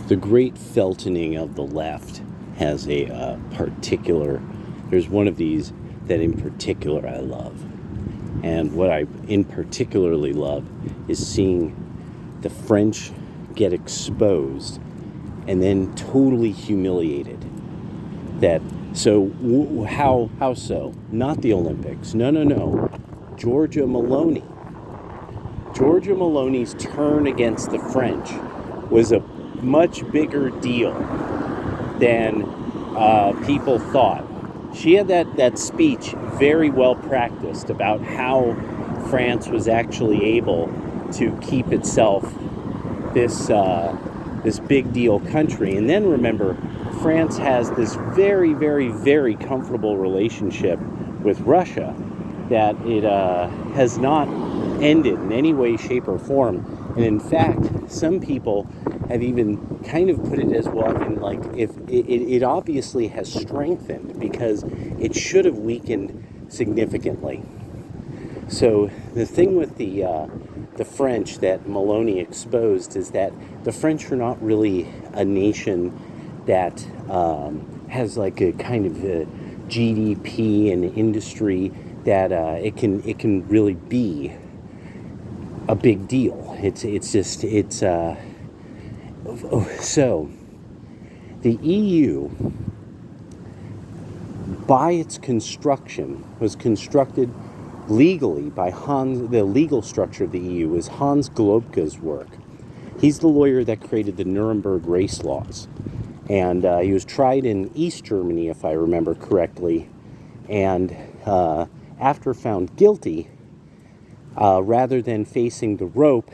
The great Feltoning of the left has a particular, there's one of these that in particular I love. And what I in particularly love is seeing the French get exposed and then totally humiliated. That, so how so? Not the Olympics. No. Giorgia Meloni's turn against the French was a much bigger deal than people thought. She had that speech very well practiced about how France was actually able to keep itself this big deal country. And then remember, France has this very, very, very comfortable relationship with Russia that it has not ended in any way, shape, or form. And in fact, some people have even kind of put it as, well, I mean, like, if it obviously has strengthened because it should have weakened significantly. So the thing with the French that Meloni exposed is that the French are not really a nation that has like a kind of a GDP and industry that it can really be a big deal. So the EU, by its construction, was constructed legally by the legal structure of the EU was Hans Globke's work. He's the lawyer that created the Nuremberg race laws. And he was tried in East Germany, if I remember correctly. And after found guilty, rather than facing the rope,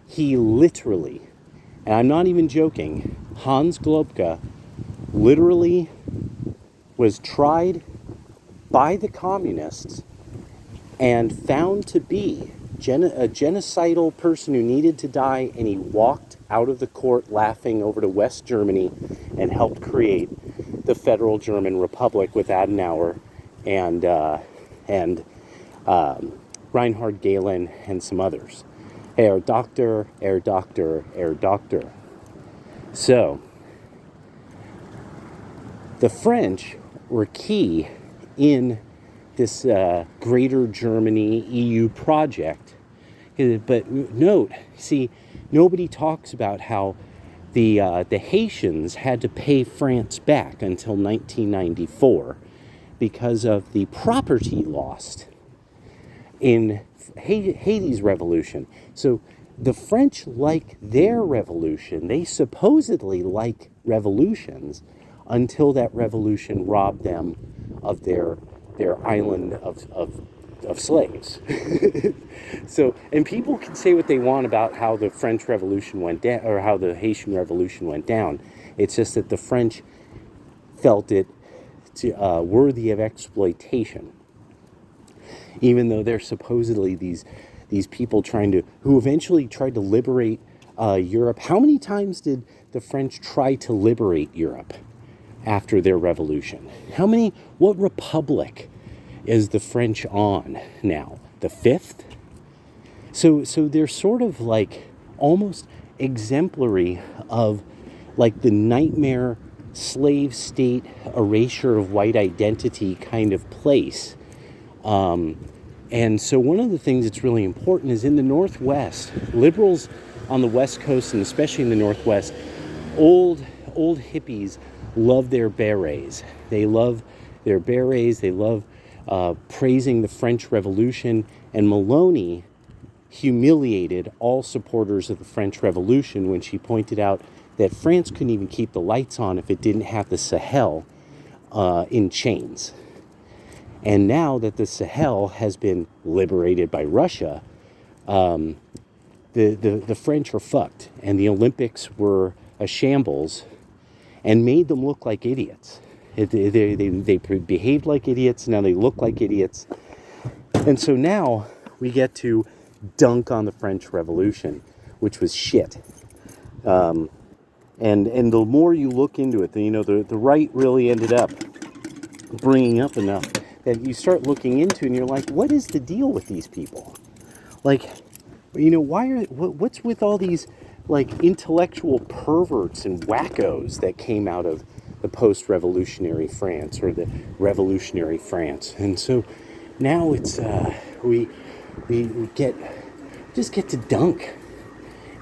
he literally, and I'm not even joking, Hans Globke literally was tried by the communists and found to be a genocidal person who needed to die, and he walked out of the court laughing over to West Germany and helped create the Federal German Republic with Adenauer and Reinhard Gehlen and some others. Herr Doctor. So, the French were key in this Greater Germany EU project. But note, see, nobody talks about how the Haitians had to pay France back until 1994 because of the property lost in Haiti's revolution. So the French like their revolution. They supposedly like revolutions until that revolution robbed them of their island of slaves. So, and people can say what they want about how the French Revolution went down, or how the Haitian Revolution went down. It's just that the French felt it worthy of exploitation, even though they're supposedly these people who eventually tried to liberate Europe. How many times did the French try to liberate Europe after their revolution? What republic is the French on now? The 5th? So they're sort of like almost exemplary of like the nightmare slave state erasure of white identity kind of place. And so one of the things that's really important is in the Northwest, liberals on the West Coast, and especially in the Northwest, old hippies love their berets. They love their berets. They love praising the French Revolution. And Meloni humiliated all supporters of the French Revolution when she pointed out that France couldn't even keep the lights on if it didn't have the Sahel in chains. And now that the Sahel has been liberated by Russia, the French are fucked. And the Olympics were a shambles and made them look like idiots. They behaved like idiots, now they look like idiots. And so now we get to dunk on the French Revolution, which was shit. And the more you look into it, the right really ended up bringing up enough that you start looking into, and you're like, what is the deal with these people? Like, what's with all these like intellectual perverts and wackos that came out of the post-revolutionary France or the revolutionary France. And so now it's we get just get to dunk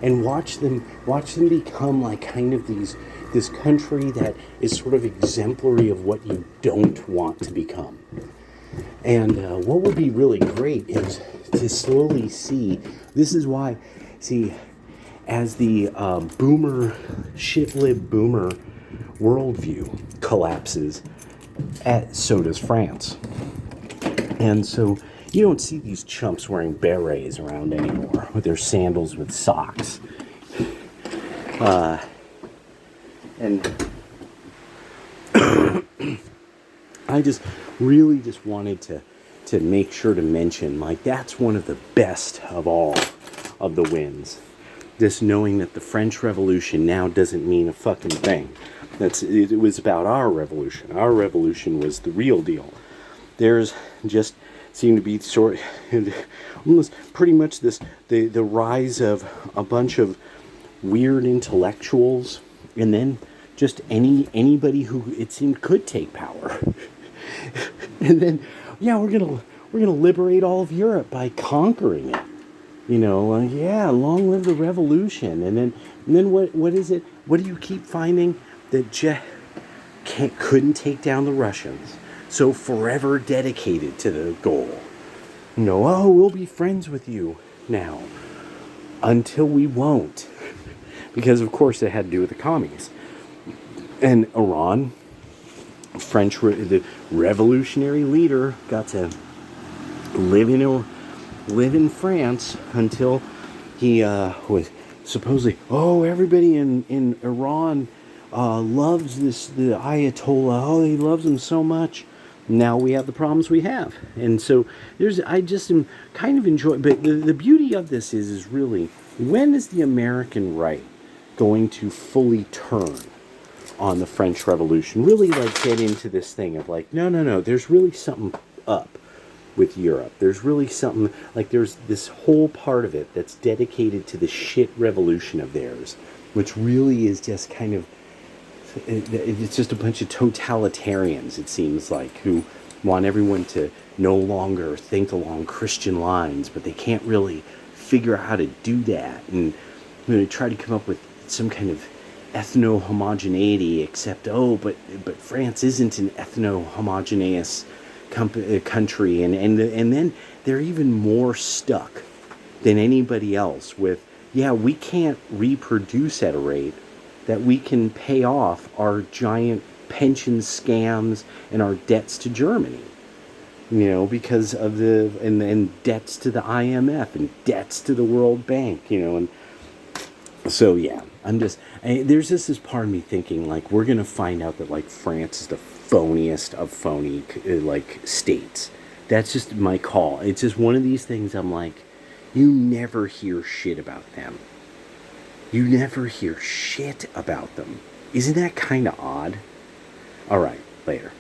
and watch them become like kind of this country that is sort of exemplary of what you don't want to become. And what would be really great is to slowly see. This is why, see, as the shitlib boomer worldview collapses, so does France. And so you don't see these chumps wearing berets around anymore with their sandals with socks. And I just really just wanted to make sure to mention, like, that's one of the best of all of the wins. This knowing that the French Revolution now doesn't mean a fucking thing. It was about our revolution. Our revolution was the real deal. There's just seemed to be almost pretty much the rise of a bunch of weird intellectuals, and then just anybody who it seemed could take power. And then, yeah, we're gonna liberate all of Europe by conquering it. Yeah, long live the revolution. And then what is it? What do you keep finding? That couldn't take down the Russians, so forever dedicated to the goal. We'll be friends with you now, until we won't, because of course it had to do with the commies. And Iran, the revolutionary leader, got to live in France until he was supposedly, everybody in Iran loves the Ayatollah. Oh, he loves him so much. Now we have the problems we have. And so I just am kind of enjoying, but the beauty of this is really, when is the American right going to fully turn on the French Revolution? Really, like, get into this thing of like, no, there's really something up with Europe. There's really something, like, there's this whole part of it that's dedicated to the shit revolution of theirs, which really is just kind of, it's just a bunch of totalitarians, it seems like, who want everyone to no longer think along Christian lines, but they can't really figure out how to do that, and try to come up with some kind of ethno-homogeneity, except but France isn't an ethno-homogeneous country, and then they're even more stuck than anybody else with, we can't reproduce at a rate that we can pay off our giant pension scams and our debts to Germany, because of and debts to the IMF and debts to the World Bank, and so there's just this part of me thinking, like, we're gonna find out that, like, France is the phoniest of phony, like, states. That's just my call. It's just one of these things I'm like, you never hear shit about them. You never hear shit about them. Isn't that kind of odd? All right, later.